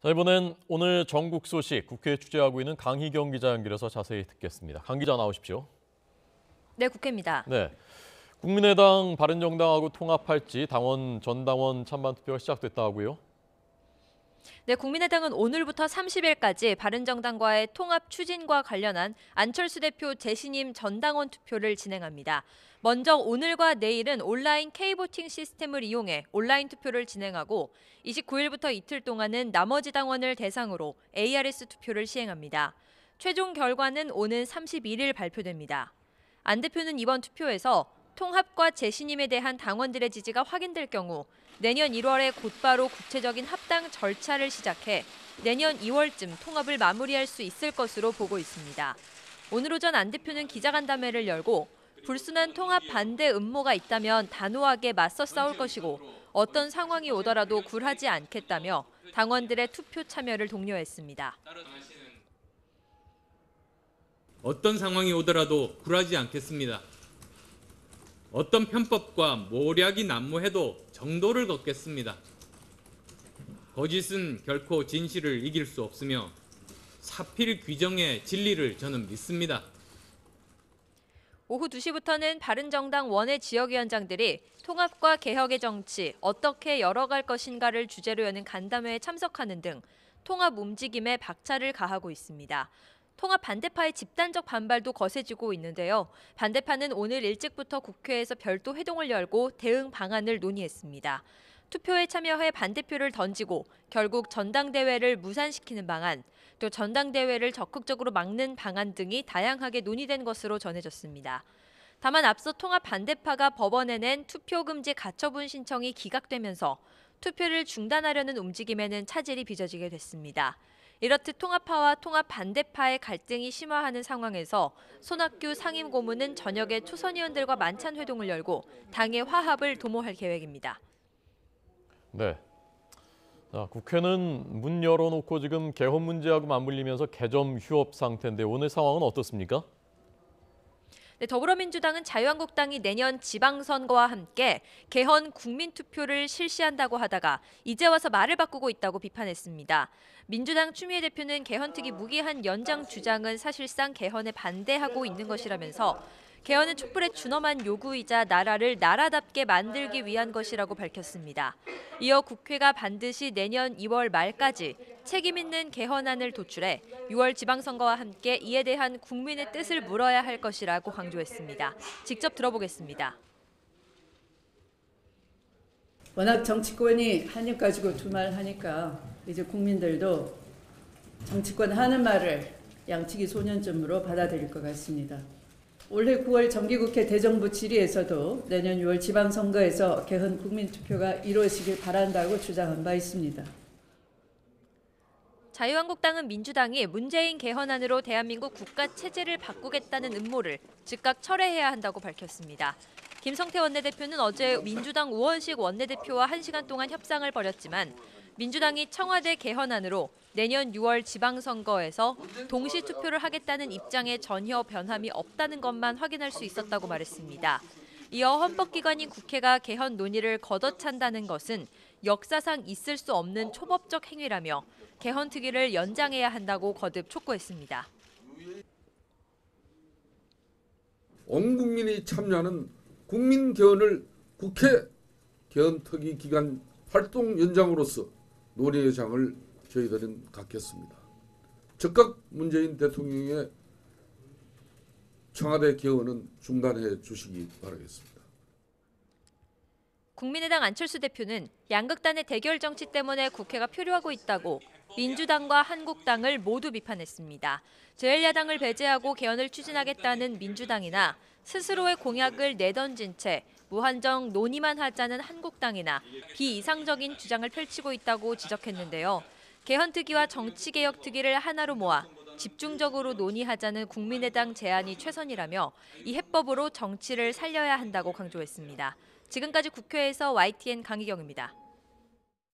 자, 이번엔 오늘 전국 소식 국회에 취재하고 있는 강희경 기자 연결해서 자세히 듣겠습니다. 강 기자 나오십시오. 네, 국회입니다. 네, 국민의당, 바른정당하고 통합할지 당원, 전당원 찬반 투표가 시작됐다 하고요. 네, 국민의당은 오늘부터 30일까지 바른정당과의 통합 추진과 관련한 안철수 대표 재신임 전당원 투표를 진행합니다. 먼저 오늘과 내일은 온라인 K보팅 시스템을 이용해 온라인 투표를 진행하고 29일부터 이틀 동안은 나머지 당원을 대상으로 ARS 투표를 시행합니다. 최종 결과는 오는 31일 발표됩니다. 안 대표는 이번 투표에서 통합과 재신임에 대한 당원들의 지지가 확인될 경우 내년 1월에 곧바로 구체적인 합당 절차를 시작해 내년 2월쯤 통합을 마무리할 수 있을 것으로 보고 있습니다. 오늘 오전 안 대표는 기자간담회를 열고 불순한 통합 반대 음모가 있다면 단호하게 맞서 싸울 것이고 어떤 상황이 오더라도 굴하지 않겠다며 당원들의 투표 참여를 독려했습니다. 어떤 상황이 오더라도 굴하지 않겠습니다. 어떤 편법과 모략이 난무해도 정도를 걷겠습니다. 거짓은 결코 진실을 이길 수 없으며 사필 규정의 진리를 저는 믿습니다. 오후 2시부터는 바른정당 원외 지역위원장들이 통합과 개혁의 정치, 어떻게 열어갈 것인가를 주제로 여는 간담회에 참석하는 등 통합 움직임에 박차를 가하고 있습니다. 통합 반대파의 집단적 반발도 거세지고 있는데요. 반대파는 오늘 일찍부터 국회에서 별도 회동을 열고 대응 방안을 논의했습니다. 투표에 참여해 반대표를 던지고 결국 전당대회를 무산시키는 방안, 또 전당대회를 적극적으로 막는 방안 등이 다양하게 논의된 것으로 전해졌습니다. 다만 앞서 통합 반대파가 법원에 낸 투표금지 가처분 신청이 기각되면서 투표를 중단하려는 움직임에는 차질이 빚어지게 됐습니다. 이렇듯 통합파와 통합 반대파의 갈등이 심화하는 상황에서 손학규 상임고문은 저녁에 초선 의원들과 만찬 회동을 열고 당의 화합을 도모할 계획입니다. 네, 자, 국회는 문 열어놓고 지금 개헌 문제하고 맞물리면서 개점 휴업 상태인데 오늘 상황은 어떻습니까? 네, 더불어민주당은 자유한국당이 내년 지방선거와 함께 개헌 국민투표를 실시한다고 하다가 이제 와서 말을 바꾸고 있다고 비판했습니다. 민주당 추미애 대표는 개헌특위 무기한 연장 주장은 사실상 개헌에 반대하고 있는 것이라면서 개헌은 촛불의 준엄한 요구이자 나라를 나라답게 만들기 위한 것이라고 밝혔습니다. 이어 국회가 반드시 내년 2월 말까지 책임 있는 개헌안을 도출해 6월 지방선거와 함께 이에 대한 국민의 뜻을 물어야 할 것이라고 강조했습니다. 직접 들어보겠습니다. 워낙 정치권이 한입 가지고 두 말 하니까 이제 국민들도 정치권 하는 말을 양치기 소년점으로 받아들일 것 같습니다. 올해 9월 정기국회 대정부 질의에서도 내년 6월 지방선거에서 개헌 국민투표가 이루어지길 바란다고 주장한 바 있습니다. 자유한국당은 민주당이 문재인 개헌안으로 대한민국 국가체제를 바꾸겠다는 음모를 즉각 철회해야 한다고 밝혔습니다. 김성태 원내대표는 어제 민주당 우원식 원내대표와 1시간 동안 협상을 벌였지만 민주당이 청와대 개헌안으로 내년 6월 지방선거에서 동시 투표를 하겠다는 입장에 전혀 변함이 없다는 것만 확인할 수 있었다고 말했습니다. 이어 헌법기관인 국회가 개헌 논의를 걷어찬다는 것은 역사상 있을 수 없는 초법적 행위라며 개헌특위를 연장해야 한다고 거듭 촉구했습니다. 온 국민이 참여하는 국민개헌을 국회 개헌특위 기간 활동 연장으로서 논의의 장을 저희들은 갖겠습니다. 즉각 문재인 대통령의 청와대 개헌은 중단해 주시기 바라겠습니다. 국민의당 안철수 대표는 양극단의 대결 정치 때문에 국회가 표류하고 있다고 민주당과 한국당을 모두 비판했습니다. 제1야당을 배제하고 개헌을 추진하겠다는 민주당이나 스스로의 공약을 내던진 채 무한정 논의만 하자는 한국당이나 비이상적인 주장을 펼치고 있다고 지적했는데요. 개헌특위와 정치개혁특위를 하나로 모아 집중적으로 논의하자는 국민의당 제안이 최선이라며 이 해법으로 정치를 살려야 한다고 강조했습니다. 지금까지 국회에서 YTN 강희경입니다.